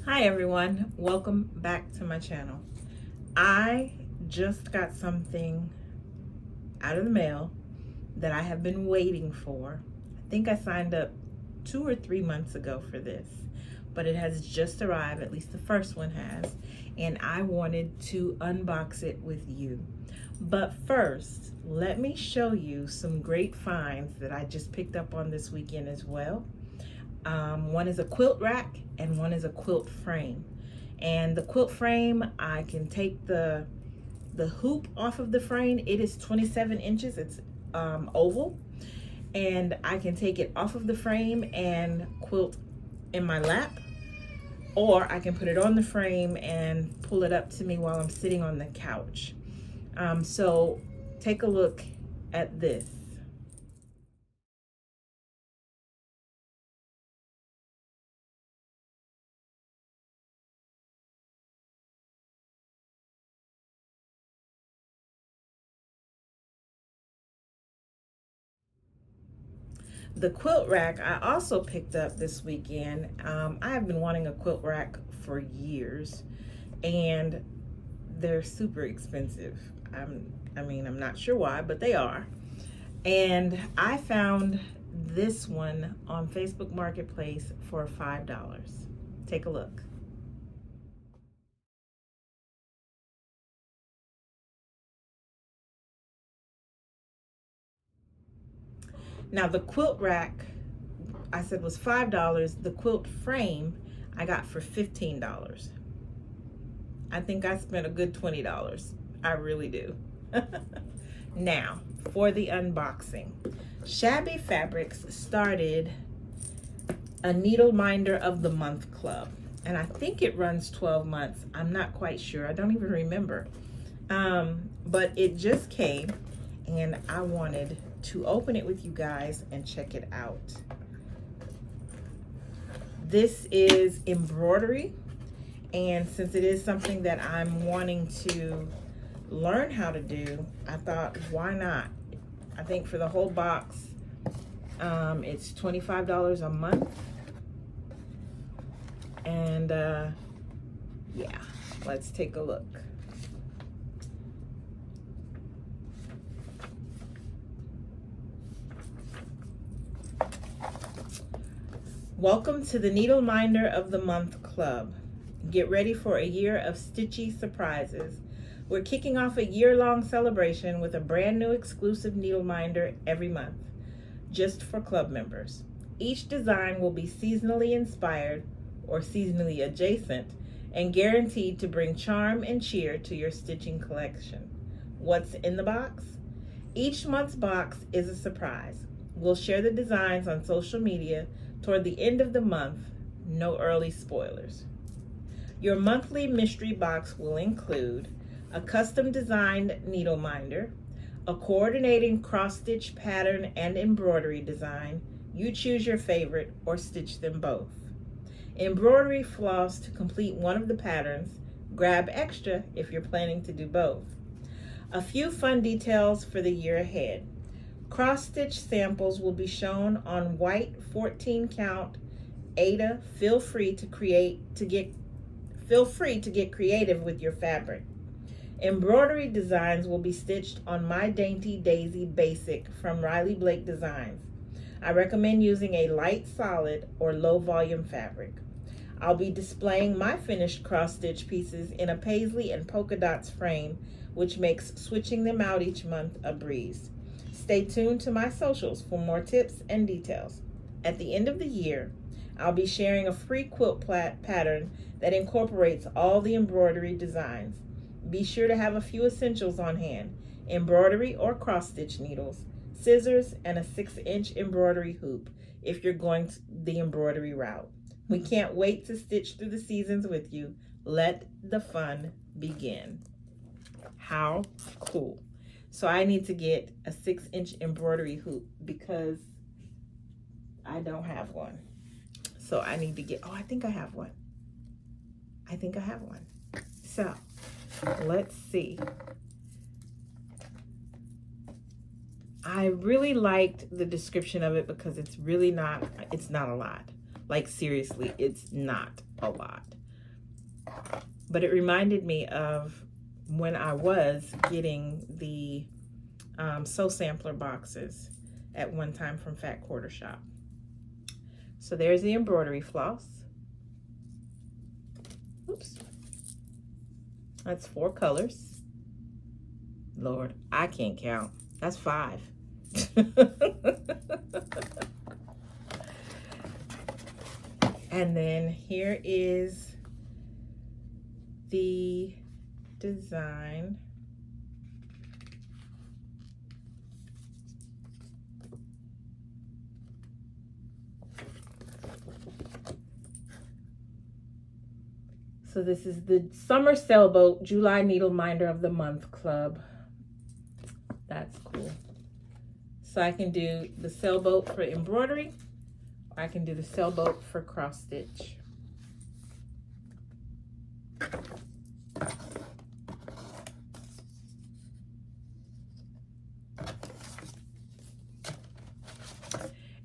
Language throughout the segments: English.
Hi everyone, welcome back to my channel. I just got something out of the mail that I have been waiting for. I think I signed up 2 or 3 months ago for this, but it has just arrived, at least the first one has, and I wanted to unbox it with you. But first, let me show you some great finds that I just picked up on this weekend as well. One is a quilt rack and one is a quilt frame. And the quilt frame, I can take the hoop off of the frame. It is 27 inches, it's oval. And I can take it off of the frame and quilt in my lap. Or I can put it on the frame and pull it up to me while I'm sitting on the couch. So take a look at this. The quilt rack I also picked up this weekend. I have been wanting a quilt rack for years, and they're super expensive. I'm not sure why, but they are. And I found this one on Facebook Marketplace for $5. Take a look. Now the quilt rack I said was $5. The quilt frame I got for $15. I think I spent a good $20. I really do. Now, for the unboxing. Shabby Fabrics started a Needle Minder of the Month club. And I think it runs 12 months. I'm not quite sure. I don't even remember. But it just came and I wanted to open it with you guys and check it out. This is embroidery. And since it is something that I'm wanting to learn how to do, I thought, why not? I think for the whole box, it's $25 a month. And yeah, let's take a look. Welcome to the Needle Minder of the Month Club. Get ready for a year of stitchy surprises. We're kicking off a year-long celebration with a brand new exclusive needle minder every month, just for club members. Each design will be seasonally inspired or seasonally adjacent and guaranteed to bring charm and cheer to your stitching collection. What's in the box? Each month's box is a surprise. We'll share the designs on social media toward the end of the month. No early spoilers. Your monthly mystery box will include a custom designed needle minder, a coordinating cross-stitch pattern and embroidery design. You choose your favorite or stitch them both. Embroidery floss to complete one of the patterns. Grab extra if you're planning to do both. A few fun details for the year ahead. Cross-stitch samples will be shown on white 14 count Ada. Feel free to get creative with your fabric. Embroidery designs will be stitched on My Dainty Daisy Basic from Riley Blake Designs. I recommend using a light solid or low volume fabric. I'll be displaying my finished cross-stitch pieces in a paisley and polka dots frame, which makes switching them out each month a breeze. Stay tuned to my socials for more tips and details. At the end of the year, I'll be sharing a free quilt pattern that incorporates all the embroidery designs. Be sure to have a few essentials on hand: embroidery or cross-stitch needles, scissors, and a 6-inch embroidery hoop if you're going the embroidery route. We can't wait to stitch through the seasons with you. Let the fun begin. How cool. So I need to get a 6-inch embroidery hoop because I don't have one. So I need to get, oh, I think I have one. So let's see. I really liked the description of it because it's not a lot. Like seriously, it's not a lot. But it reminded me of when I was getting the sew sampler boxes at one time from Fat Quarter Shop. So there's the embroidery floss. Oops. That's 4 colors. Lord, I can't count. That's 5. And then here is the design. So this is the Summer Sailboat July Needle Minder of the Month Club. That's cool. So I can do the sailboat for embroidery, or I can do the sailboat for cross stitch.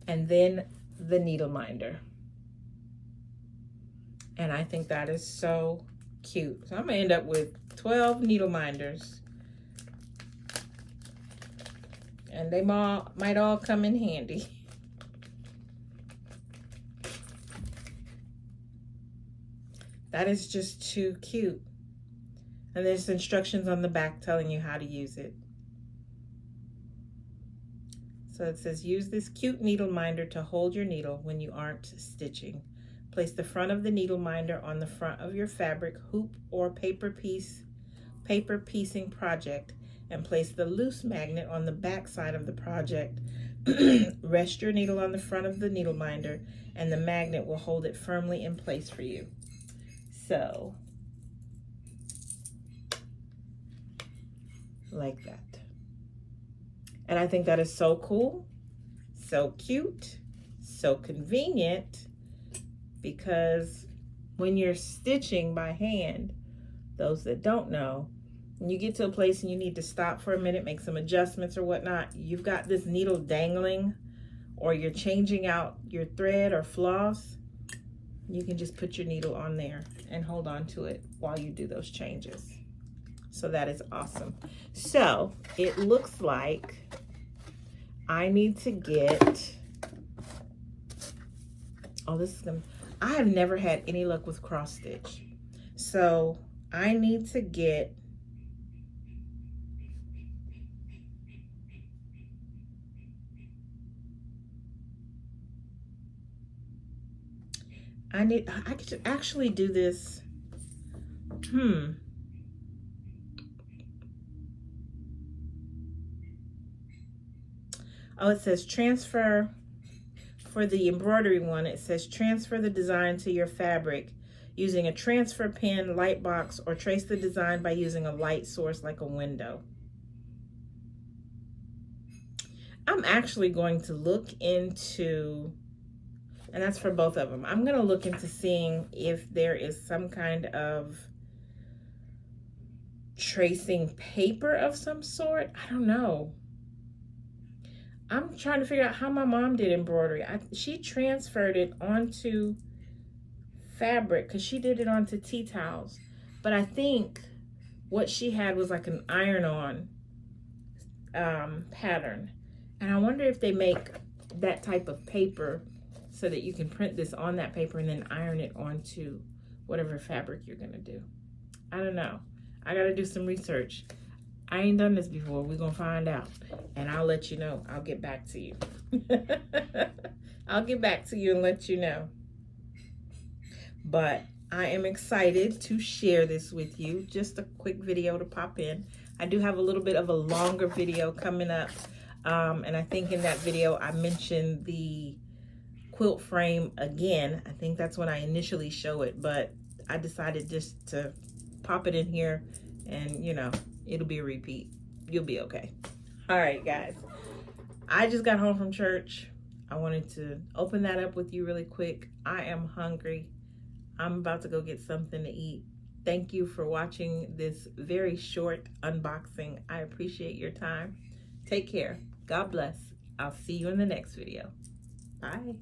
And then the needle minder. And I think that is so cute. So I'm gonna end up with 12 needle minders. And they might all come in handy. That is just too cute. And there's instructions on the back telling you how to use it. So it says, use this cute needle minder to hold your needle when you aren't stitching. Place the front of the needle minder on the front of your fabric, hoop, or paper piecing project, and place the loose magnet on the back side of the project. Rest your needle on the front of the needle minder, and the magnet will hold it firmly in place for you. So, like that. And I think that is so cool, so cute, so convenient, because when you're stitching by hand, those that don't know, when you get to a place and you need to stop for a minute, make some adjustments or whatnot, you've got this needle dangling, or you're changing out your thread or floss, you can just put your needle on there and hold on to it while you do those changes. So that is awesome. So it looks like I need to get, oh, this is gonna, I have never had any luck with cross stitch. So I need to get I could actually do this. Oh, it says transfer. For the embroidery one, it says transfer the design to your fabric using a transfer pin, light box, or trace the design by using a light source like a window. I'm actually going to look into, and that's for both of them, I'm going to look into seeing if there is some kind of tracing paper of some sort. I don't know. I'm trying to figure out how my mom did embroidery. She transferred it onto fabric because she did it onto tea towels. But I think what she had was like an iron-on pattern. And I wonder if they make that type of paper so that you can print this on that paper and then iron it onto whatever fabric you're gonna do. I don't know. I gotta do some research. I ain't done this before. We're gonna find out, and I'll let you know. I'll get back to you. I'll get back to you and let you know. But I am excited to share this with you. Just a quick video to pop in. I do have a little bit of a longer video coming up, and I think in that video I mentioned the quilt frame again. I think that's when I initially show it, but I decided just to pop it in here, and you know, it'll be a repeat. You'll be okay. All right, guys. I just got home from church. I wanted to open that up with you really quick. I am hungry. I'm about to go get something to eat. Thank you for watching this very short unboxing. I appreciate your time. Take care. God bless. I'll see you in the next video. Bye.